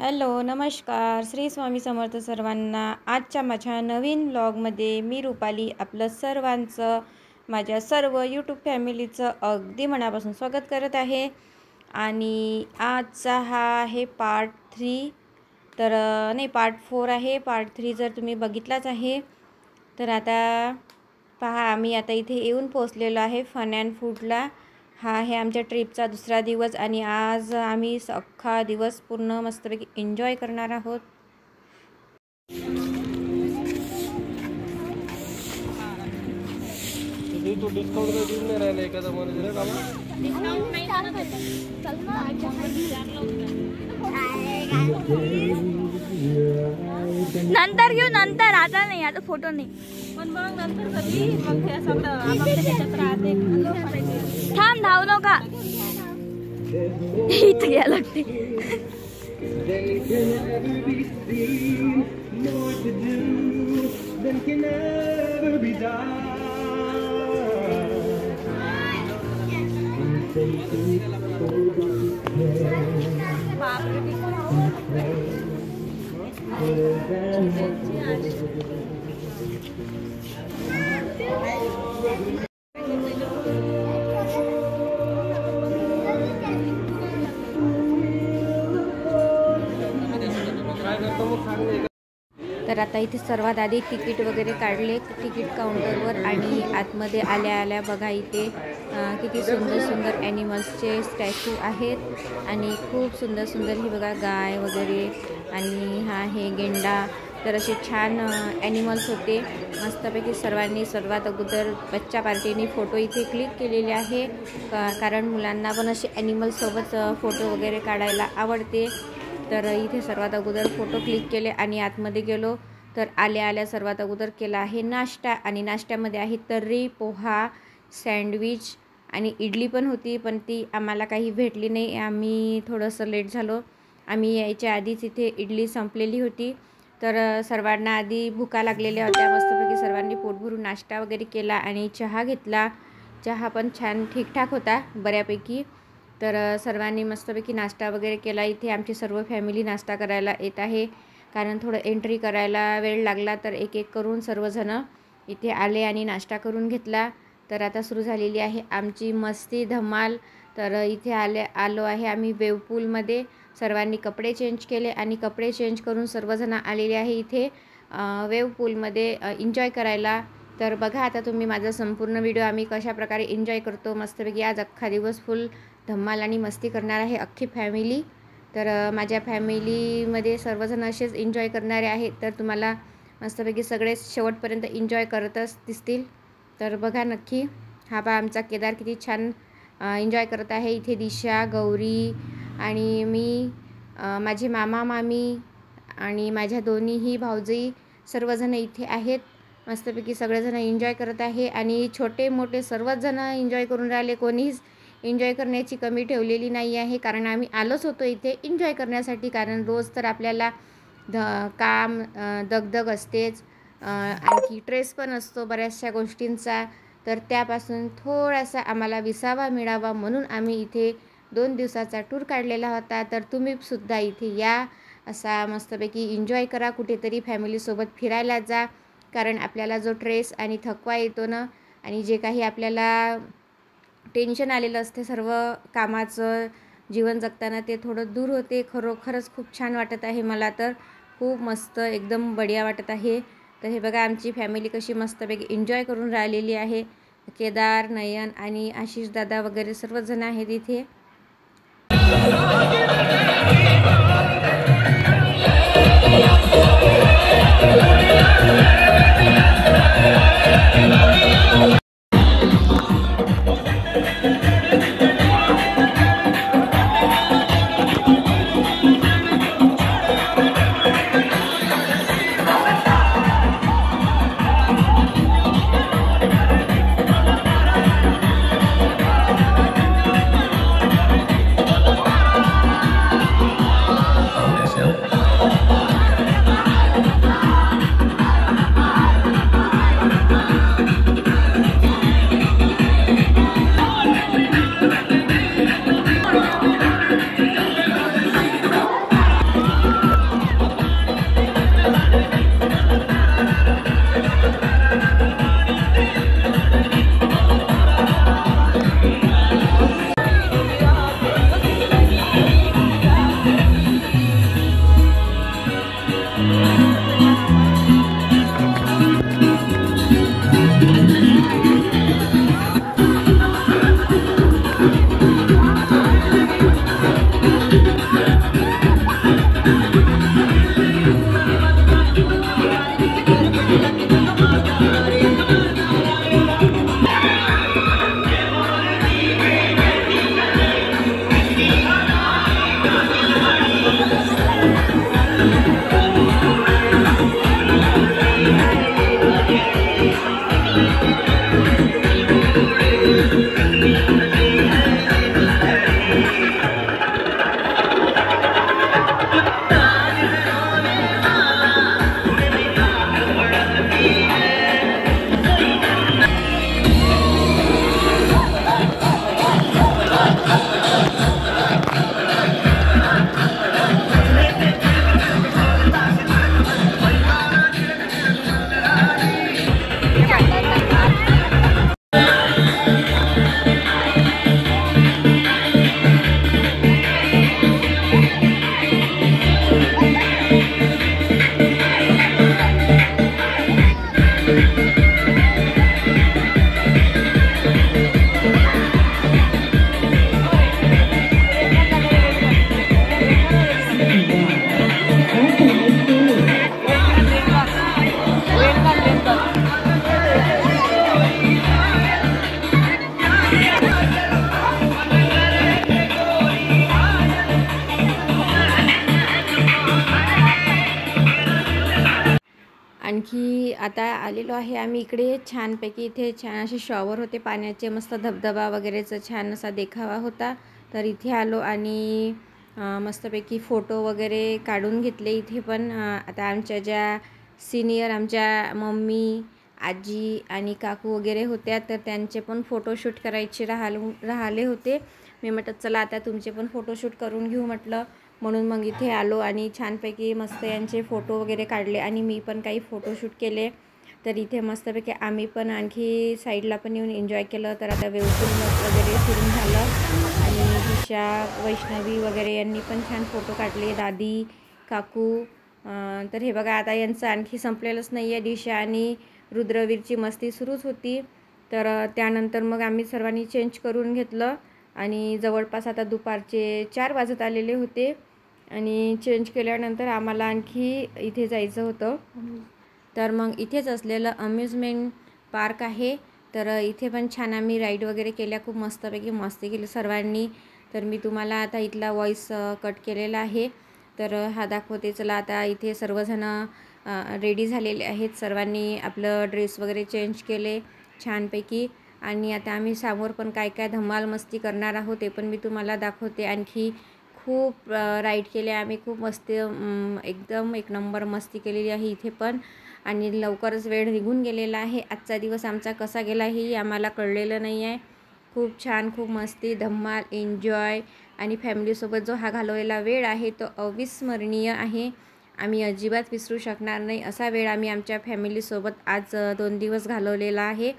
Hello, नमस्कार. श्री स्वामी समर्थ सर्वांना. आजच्या माझ्या नवीन व्लॉगमध्ये मी रुपाली आपलं सर्वांचं, माझ्या सर्व यूट्यूब फॅमिलीचं अगदी मनापासून स्वागत करत आहे. आणि आजचा हा आहे पार्ट 3, तर नाही पार्ट 4 आहे. पार्ट 3 जर तुम्ही बघितलाच आहे. तर आता पहा, आम्ही आता इथे येऊन पोहोचलेलो आहे फन अँड फूडला. हा आहे आमच्या ट्रिपचा दुसरा दिवस आणि आज आम्ही अख्खा दिवस पूर्ण मस्तपैकी एन्जॉय करणार आहोत. नंतर घेऊ, नंतर, आता नाही, आता फोटो नाही. पण मग नंतर कधी मग हे सगळं आपापल्या ह्याच्यात राहते. थांब, धावू नका. इथं घ्या लागते. तर आता इथे सर्वात आधी तिकीट वगैरे काढले तिकीट काउंटरवर आणि आतमध्ये आल्या बघा इथे किती सुंदर सुंदर ॲनिमल्सचे स्टॅच्यू आहेत आणि खूप सुंदर सुंदर ही बघा गाय वगैरे आणि हा हे गेंडा. तर असे छान ॲनिमल्स होते मस्तपैकी. सर्वात अगोदर बच्चा पार्टीने फोटो इथे क्लिक केलेले आहे कारण मुलांना पण असे ॲनिमल्ससोबत फोटो वगैरे काढायला आवडते. तर इथे सर्वात अगोदर फोटो क्लिक केले आणि आतमध्ये गेलो. तर आल्या सर्वात अगोदर केला आहे नाश्ता आणि नाश्त्यामध्ये आहे तर्री, पोहा, सँडविच आणि इडली पण होती, पण ती आम्हाला काही भेटली नाही. आम्ही थोडंसं लेट झालो. आम्ही यायच्या आधीच इथे इडली संपलेली होती. तर सर्वांना आधी भुका लागलेल्या होत्या. मस्तपैकी सर्वांनी पोट भरून नाश्ता वगैरे केला आणि चहा घेतला. चहा पण छान ठीकठाक होता बऱ्यापैकी. तर सर्वांनी मस्तपैकी नाश्ता वगैरे केला. इथे आमची सर्व फॅमिली नाश्ता करायला येत आहे कारण थोडं एंट्री करायला वेळ लागला. तर एक एक करून सर्वजण इथे आले आणि नाश्ता करून घेतला. तर आता सुरू झालेली आहे आमची मस्ती धमाल. तर इथे आलो आहे आम्ही वेवपूलमध्ये. सर्वांनी कपडे चेंज केले आणि कपडे चेंज करून सर्वजण आलेले आहे इथे वेवपूलमध्ये एन्जॉय करायला. तर बघा आता तुम्ही माझा संपूर्ण व्हिडिओ आम्ही कशाप्रकारे एन्जॉय करतो मस्तपैकी. आज अख्खा दिवस फुल धम्माल आणि मस्ती करणार आहे अख्खी फॅमिली. तर माझ्या फॅमिलीमध्ये सर्वजण असेच एन्जॉय करणारे आहेत. तर तुम्हाला मस्तपैकी सगळे शेवटपर्यंत एन्जॉय करतच दिसतील. तर बघा नक्की. हा पहा आमचा केदार किती छान एन्जॉय करत आहे. इथे दिशा, गौरी आणि मी, माझे मामा मामी आणि माझ्या दोन्हीही भाऊजी सर्वजण इथे आहेत. मस्तपैकी सगळेजण एन्जॉय करत आहे आणि छोटे मोठे सर्वच जण एन्जॉय करून राहिले. कोणीच एन्जॉय करण्याची कमी ठेवलेली नाही आहे कारण आम्ही आलोच होतो इथे एन्जॉय करण्यासाठी. कारण रोज तर आपल्याला काम दगदग असतेच, आणखी स्ट्रेस पण असतो बऱ्याचशा गोष्टींचा. तर त्यापासून थोडासा आम्हाला विसावा मिळावा म्हणून आम्ही इथे 2 दिवसाचा टूर काढलेला होता. तर तुम्हीसुद्धा इथे या, असा मस्तपैकी एन्जॉय करा. कुठेतरी फॅमिलीसोबत फिरायला जा कारण आपल्याला जो स्ट्रेस आणि थकवा येतो ना आणि जे काही आपल्याला टेन्शन आलेलं असते सर्व कामाचं जीवन जगताना ते थोडं दूर होते. खरोखरच खूप छान वाटत आहे मला. तर खूप मस्त एकदम बढिया वाटत आहे. तर हे बघा आमची फॅमिली कशी मस्तपैकी एन्जॉय करून राहिलेली आहे. केदार, नयन आणि आशिष दादा वगैरे सर्वजण आहेत इथे. आणखी आता आलेलो आहे आम्ही इकडे. छानपैकी इथे छान असे शॉवर होते पाण्याचे, मस्त धबधबा वगैरेचा छान असा देखावा होता. तर इथे आलो आणि मस्तपैकी फोटो वगैरे काढून घेतले इथे पण. आता आमच्या ज्या सिनियर आमच्या मम्मी, आजी आणि काकू वगैरे होत्या, तर त्यांचे पण फोटोशूट करायचे राहिले होते. मी म्हटलं चला आता तुमचे पण फोटोशूट करून घेऊ म्हटलं, म्हणून मग इथे आलो आणि छानपैकी मस्त यांचे फोटो वगैरे काढले आणि मी पण काही फोटोशूट केले. तर इथे मस्तपैकी आम्ही पण आणखी साईडला पण येऊन एन्जॉय केलं. तर आता वेवपूल वगैरे फिरून झालं आणि दिशा, वैष्णवी वगैरे यांनी पण छान फोटो काढले, दादी, काकू. तर हे बघा आता यांचं आणखी संपलेलंच नाही आहे. दिशा आणि रुद्रवीरची मस्ती सुरूच होती. तर त्यानंतर मग आम्ही सर्वांनी चेंज करून घेतलं आणि जवळपास आता दुपारचे 4 वाजत आलेले होते आणि चेंज केल्यानंतर आम्हाला आणखी इथे जायचं होतं. तर मग इथेच असलेलं अम्युजमेंट पार्क आहे. तर इथे पण छान आम्ही राईड वगैरे केल्या, खूप मस्तपैकी मस्ती केली सर्वांनी. तर मी तुम्हाला आता इथला व्हॉईस कट केलेला आहे, तर हा दाखवते. चला आता इथे सर्वजण रेडी झालेले आहेत. सर्वांनी आपलं ड्रेस वगैरे चेंज केले छानपैकी आणि आता आम्ही समोर पण काय काय धमाल मस्ती करणार आहोत ते पण मी तुम्हाला दाखवते. आणखी खूप राईड केले आम्ही, खूप मस्ती, एकदम एक नंबर मस्ती केलेली आहे इथे पण. आणि लवकरच वेळ निघून गेलेला आहे. आजचा दिवस आमचा कसा गेला हेही आम्हाला कळलेलं नाही आहे. खूप छान, खूप मस्ती, धमाल, एन्जॉय आणि फॅमिलीसोबत जो हा घालवलेला वेळ आहे तो अविस्मरणीय आहे. आम्ही अजिबात विसरू शकणार नाही असा वेळ आम्ही आमच्या फॅमिलीसोबत आज 2 दिवस घालवलेला आहे.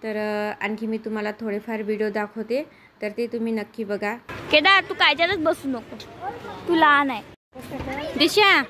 तर आणखी मी तुम्हाला थोडेफार व्हिडिओ दाखवते, तर ते तुम्ही नक्की बघा. केदार तू कायच्यातच बसू नको, तू लहान आहे. दिशा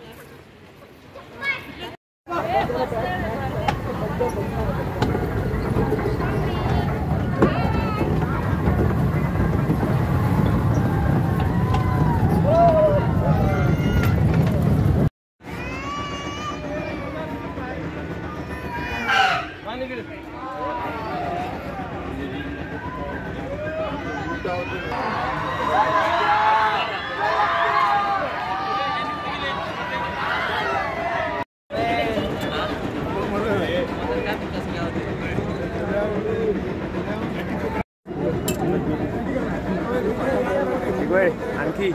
आणखी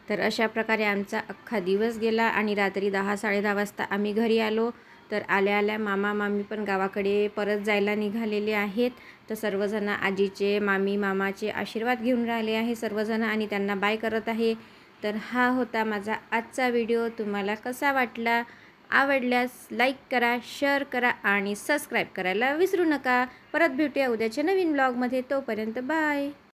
तर अशा प्रकारे आमचा अख्खा दिवस गेला आणि रात्री 10-10:30 वाजता आम्ही घरी आलो. तर आल्या आल्या मामा मामी पण गावाकडे परत जायला निघालेले आहेत. तर सर्वजण आजीचे, मामी, मामाचे आशीर्वाद घेऊन राहिले आहे सर्वजण आणि त्यांना बाय करत आहे. तर हा होता माझा आजचा व्हिडिओ. तुम्हाला कसा वाटला? आवडल्यास लाईक करा, शेअर करा आणि सबस्क्राईब करायला विसरू नका. परत भेटूया उद्याच्या नवीन ब्लॉगमध्ये. तोपर्यंत बाय.